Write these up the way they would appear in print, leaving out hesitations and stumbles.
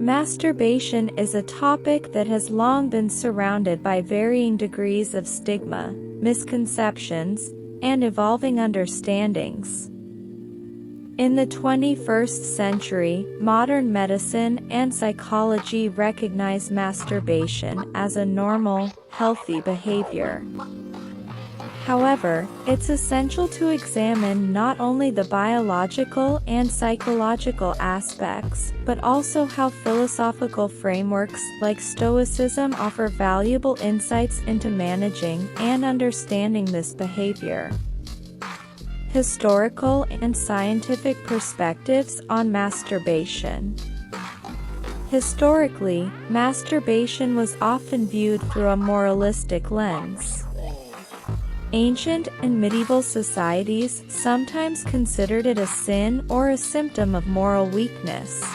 Masturbation is a topic that has long been surrounded by varying degrees of stigma, misconceptions, and evolving understandings. In the 21st century, modern medicine and psychology recognize masturbation as a normal, healthy behavior. However, it's essential to examine not only the biological and psychological aspects, but also how philosophical frameworks like Stoicism offer valuable insights into managing and understanding this behavior. Historical and scientific perspectives on masturbation. Historically, masturbation was often viewed through a moralistic lens. Ancient and medieval societies sometimes considered it a sin or a symptom of moral weakness.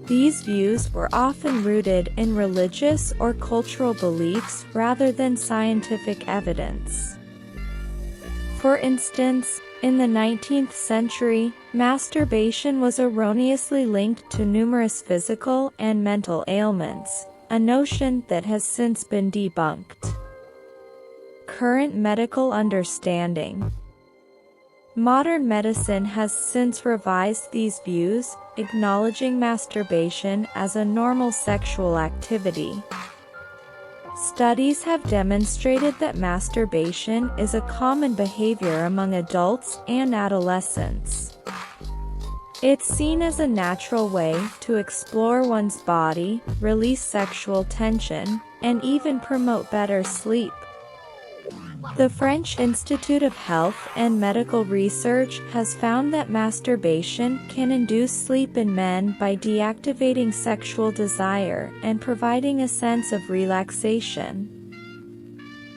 These views were often rooted in religious or cultural beliefs rather than scientific evidence. For instance, in the 19th century, masturbation was erroneously linked to numerous physical and mental ailments, a notion that has since been debunked. Current medical understanding. Modern medicine has since revised these views, acknowledging masturbation as a normal sexual activity. Studies have demonstrated that masturbation is a common behavior among adults and adolescents. It's seen as a natural way to explore one's body, release sexual tension, and even promote better sleep. The French Institute of Health and Medical Research has found that masturbation can induce sleep in men by deactivating sexual desire and providing a sense of relaxation.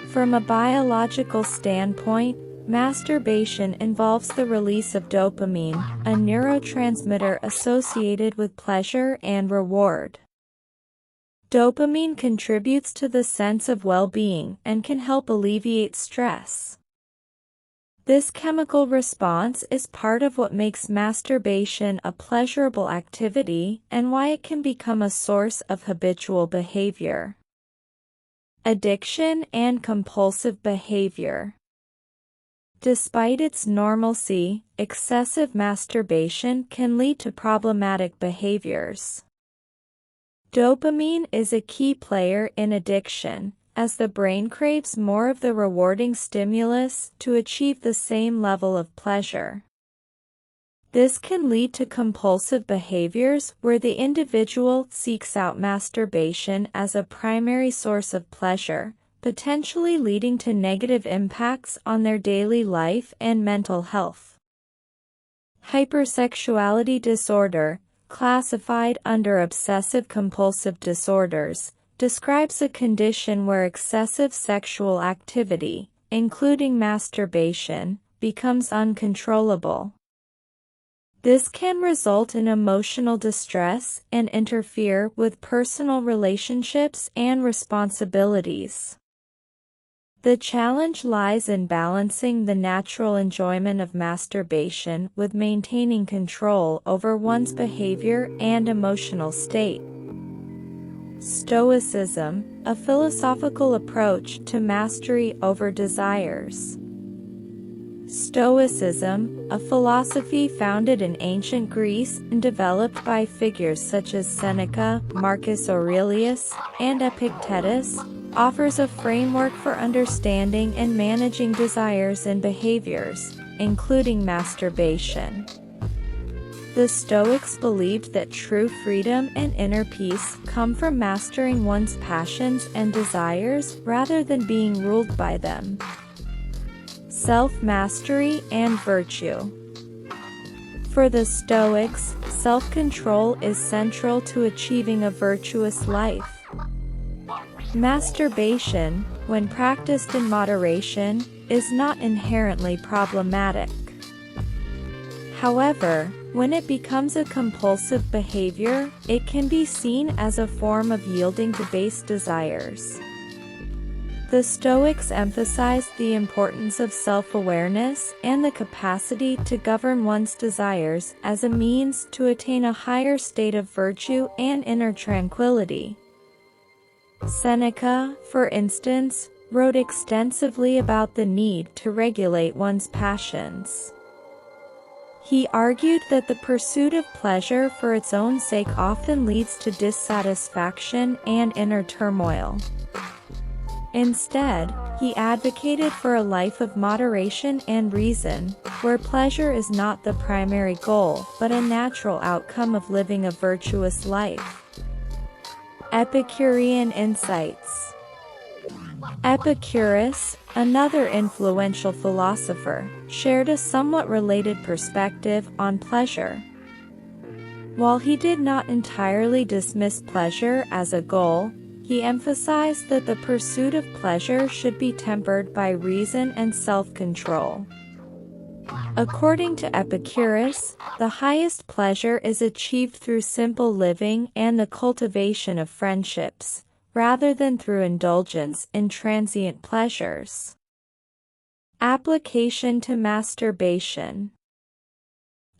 From a biological standpoint, masturbation involves the release of dopamine, a neurotransmitter associated with pleasure and reward. Dopamine contributes to the sense of well-being and can help alleviate stress. This chemical response is part of what makes masturbation a pleasurable activity and why it can become a source of habitual behavior. Addiction and compulsive behavior. Despite its normalcy, excessive masturbation can lead to problematic behaviors. Dopamine is a key player in addiction, as the brain craves more of the rewarding stimulus to achieve the same level of pleasure. This can lead to compulsive behaviors where the individual seeks out masturbation as a primary source of pleasure, potentially leading to negative impacts on their daily life and mental health. Hypersexuality disorder, classified under obsessive-compulsive disorders, describes a condition where excessive sexual activity, including masturbation, becomes uncontrollable. This can result in emotional distress and interfere with personal relationships and responsibilities. The challenge lies in balancing the natural enjoyment of masturbation with maintaining control over one's behavior and emotional state. Stoicism, a philosophical approach to mastery over desires. Stoicism, a philosophy founded in ancient Greece and developed by figures such as Seneca, Marcus Aurelius, and Epictetus, offers a framework for understanding and managing desires and behaviors, including masturbation. The Stoics believed that true freedom and inner peace come from mastering one's passions and desires rather than being ruled by them. Self-mastery and virtue. For the Stoics, self-control is central to achieving a virtuous life. Masturbation, when practiced in moderation, is not inherently problematic. However, when it becomes a compulsive behavior, it can be seen as a form of yielding to base desires. The Stoics emphasized the importance of self-awareness and the capacity to govern one's desires as a means to attain a higher state of virtue and inner tranquility. Seneca, for instance, wrote extensively about the need to regulate one's passions. He argued that the pursuit of pleasure for its own sake often leads to dissatisfaction and inner turmoil. Instead, he advocated for a life of moderation and reason, where pleasure is not the primary goal but a natural outcome of living a virtuous life. Epicurean insights. Epicurus, another influential philosopher, shared a somewhat related perspective on pleasure. While he did not entirely dismiss pleasure as a goal, he emphasized that the pursuit of pleasure should be tempered by reason and self-control. According to Epicurus, the highest pleasure is achieved through simple living and the cultivation of friendships, rather than through indulgence in transient pleasures. Application to masturbation.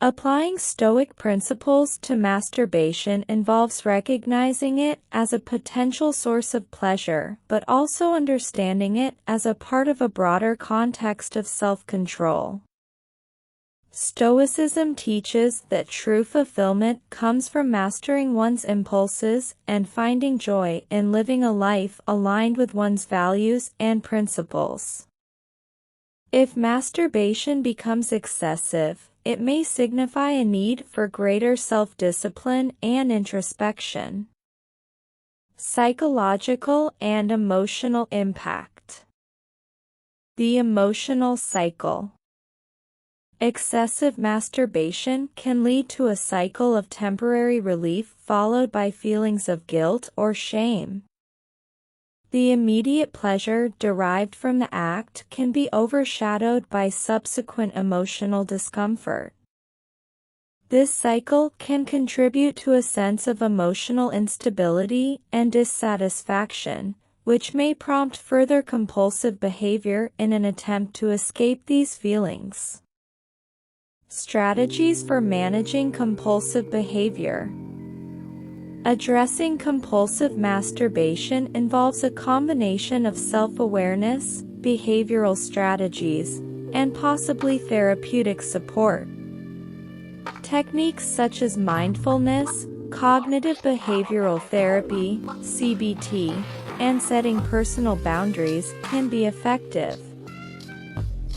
Applying Stoic principles to masturbation involves recognizing it as a potential source of pleasure, but also understanding it as a part of a broader context of self-control. Stoicism teaches that true fulfillment comes from mastering one's impulses and finding joy in living a life aligned with one's values and principles. If masturbation becomes excessive, it may signify a need for greater self-discipline and introspection. Psychological and emotional impact. The emotional cycle. Excessive masturbation can lead to a cycle of temporary relief followed by feelings of guilt or shame. The immediate pleasure derived from the act can be overshadowed by subsequent emotional discomfort. This cycle can contribute to a sense of emotional instability and dissatisfaction, which may prompt further compulsive behavior in an attempt to escape these feelings. Strategies for managing compulsive behavior. Addressing compulsive masturbation involves a combination of self-awareness, behavioral strategies, and possibly therapeutic support. Techniques such as mindfulness, cognitive behavioral therapy, CBT, and setting personal boundaries can be effective.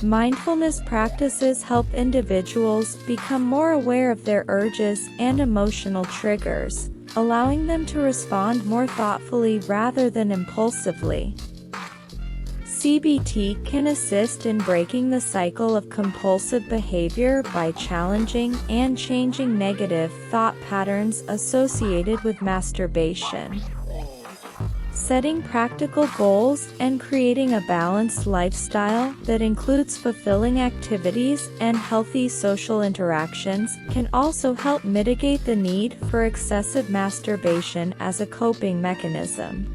Mindfulness practices help individuals become more aware of their urges and emotional triggers, allowing them to respond more thoughtfully rather than impulsively. CBT can assist in breaking the cycle of compulsive behavior by challenging and changing negative thought patterns associated with masturbation. Setting practical goals and creating a balanced lifestyle that includes fulfilling activities and healthy social interactions can also help mitigate the need for excessive masturbation as a coping mechanism.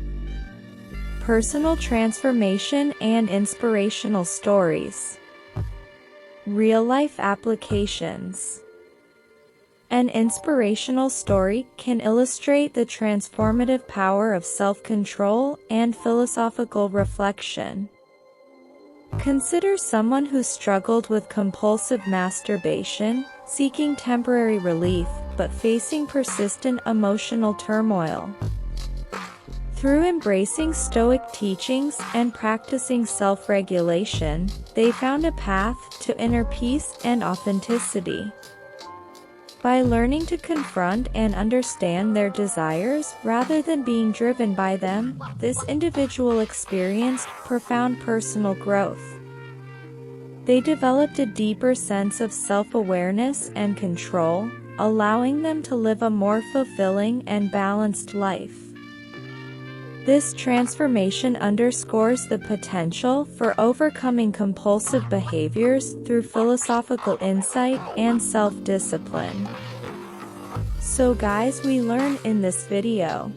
Personal transformation and inspirational stories. Real-life applications. An inspirational story can illustrate the transformative power of self-control and philosophical reflection. Consider someone who struggled with compulsive masturbation, seeking temporary relief but facing persistent emotional turmoil. Through embracing Stoic teachings and practicing self-regulation, they found a path to inner peace and authenticity. By learning to confront and understand their desires rather than being driven by them, this individual experienced profound personal growth. They developed a deeper sense of self-awareness and control, allowing them to live a more fulfilling and balanced life. This transformation underscores the potential for overcoming compulsive behaviors through philosophical insight and self-discipline. So guys, we learn in this video.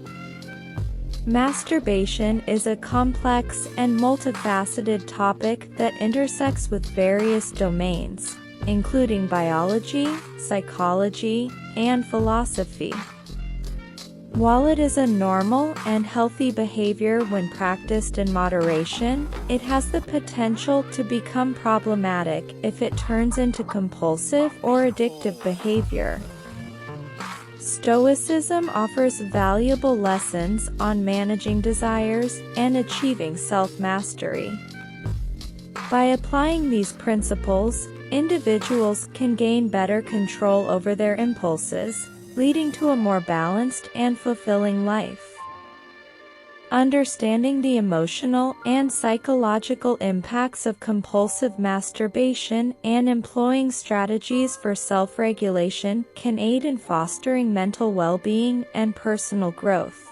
Masturbation is a complex and multifaceted topic that intersects with various domains, including biology, psychology, and philosophy. While it is a normal and healthy behavior when practiced in moderation, it has the potential to become problematic if it turns into compulsive or addictive behavior. Stoicism offers valuable lessons on managing desires and achieving self-mastery. By applying these principles, individuals can gain better control over their impulses, leading to a more balanced and fulfilling life. Understanding the emotional and psychological impacts of compulsive masturbation and employing strategies for self-regulation can aid in fostering mental well-being and personal growth.